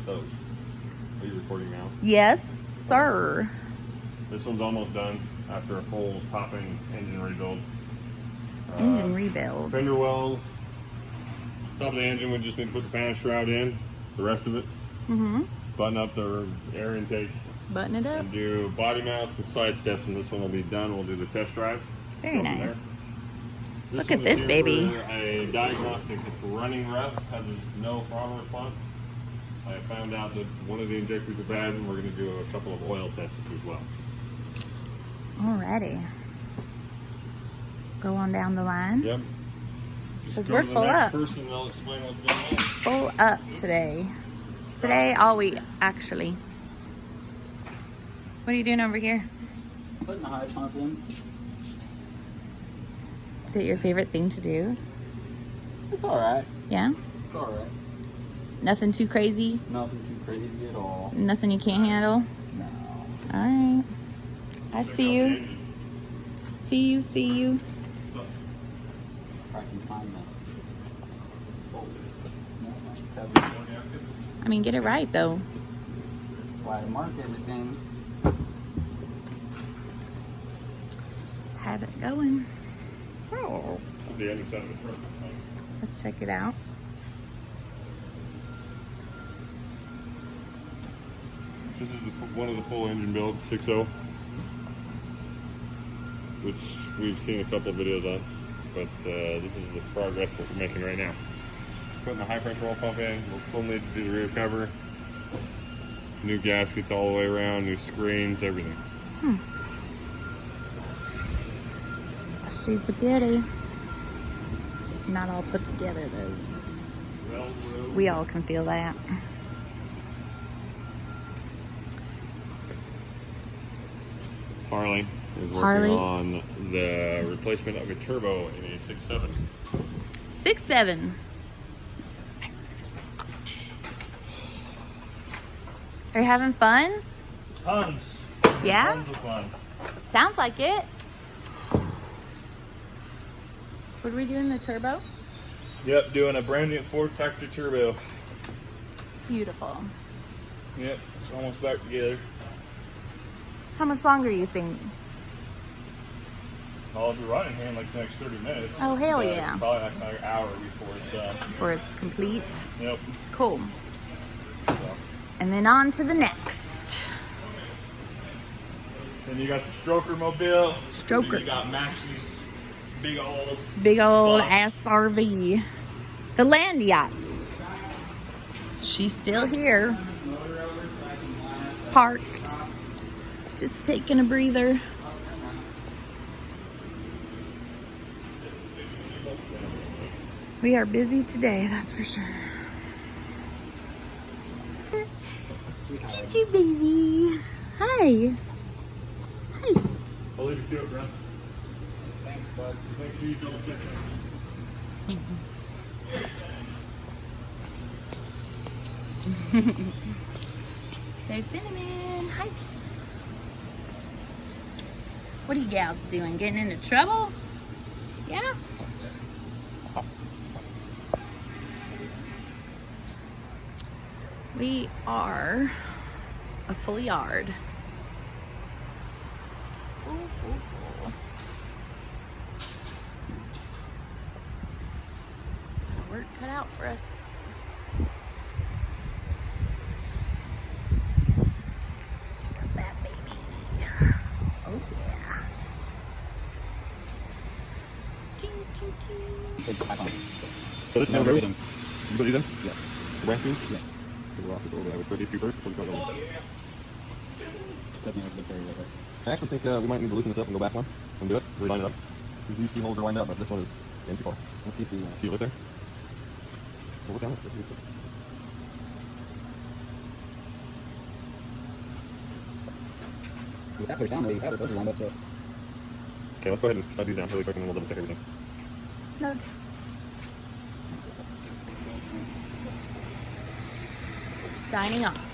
those. Are you recording now? Yes, sir. This one's almost done after a full top-end engine rebuild. Engine rebuild. Fender well. Top of the engine, we just need to put the pan shroud in. The rest of it. Button up the air intake. Button it up. And do body mounts and side steps, and this one will be done. We'll do the test drive. Very nice. Look One at this is baby. for a diagnostic. It's running rough, has no throttle response. I found out that one of the injectors are bad, and we're going to do a couple of oil tests as well. Alrighty. Go on down the line. Yep. Because we're full up. Person, and they'll explain what's going on. Full up today. Today, all week, actually. What are you doing over here? Putting the high pump in. Is it your favorite thing to do? It's alright. Yeah? It's alright. Nothing too crazy? Nothing too crazy at all. Nothing you can't handle? No. Alright. I see you. See you, see you. If I can find that. No, that's covered. I mean, get it right, though. Why I mark everything. Have it going. Oh. The other side of the truck. Let's check it out. This is one of the full engine builds, 6.0, which we've seen a couple of videos on, but this is the progress that we're making right now. Putting the high pressure oil pump in, we'll still need to do the rear cover, new gaskets all the way around, new screens, everything. She's a beauty. Not all put together, though. We all can feel that. Harley is working on the replacement of a turbo in a 6.7. 6.7. Are you having fun? Tons. Yeah? Tons of fun. Sounds like it. What are we doing, the turbo? Yep, doing a brand new Ford factory turbo. Beautiful. Yep, it's almost back together. How much longer do you think? I'll be running here in like the next 30 minutes. Oh, hell but yeah. Probably like another hour before it's done. Before it's complete? Yep. Cool. So. And then on to the next. Then you got the Stroker mobile. Stroker. Then you got Maxie's big old Big-old bus. SRV. The land yachts. She's still here. Parked. Just taking a breather. We are busy today, that's for sure. Choo-choo, baby. Hi. Hi. I'll leave you to it, Brent. Thanks, bud. Make sure you double check that. There's Cinnamon. Hi. What are you gals doing? Getting into trouble? Yeah? We are a full yard. Full. Got work cut out for us. Check out that baby. Oh yeah. Ching, ching, ching. Big high pump. So this No, number, read you them. put these in? Yeah. The brand shoes? Yeah. We're off this order. I would start these two first. Definitely have to carry with it. I actually think we might need to loosen this up and go back one and do it. Line it up. These two holes are lined up, but this one is in too far. Let's see if we See it right there? We'll work on it. with that push down, though, you have it. Those are lined up, so. Okay, let's go ahead and slide these down really quick and then we'll double check everything. Snug. Signing off.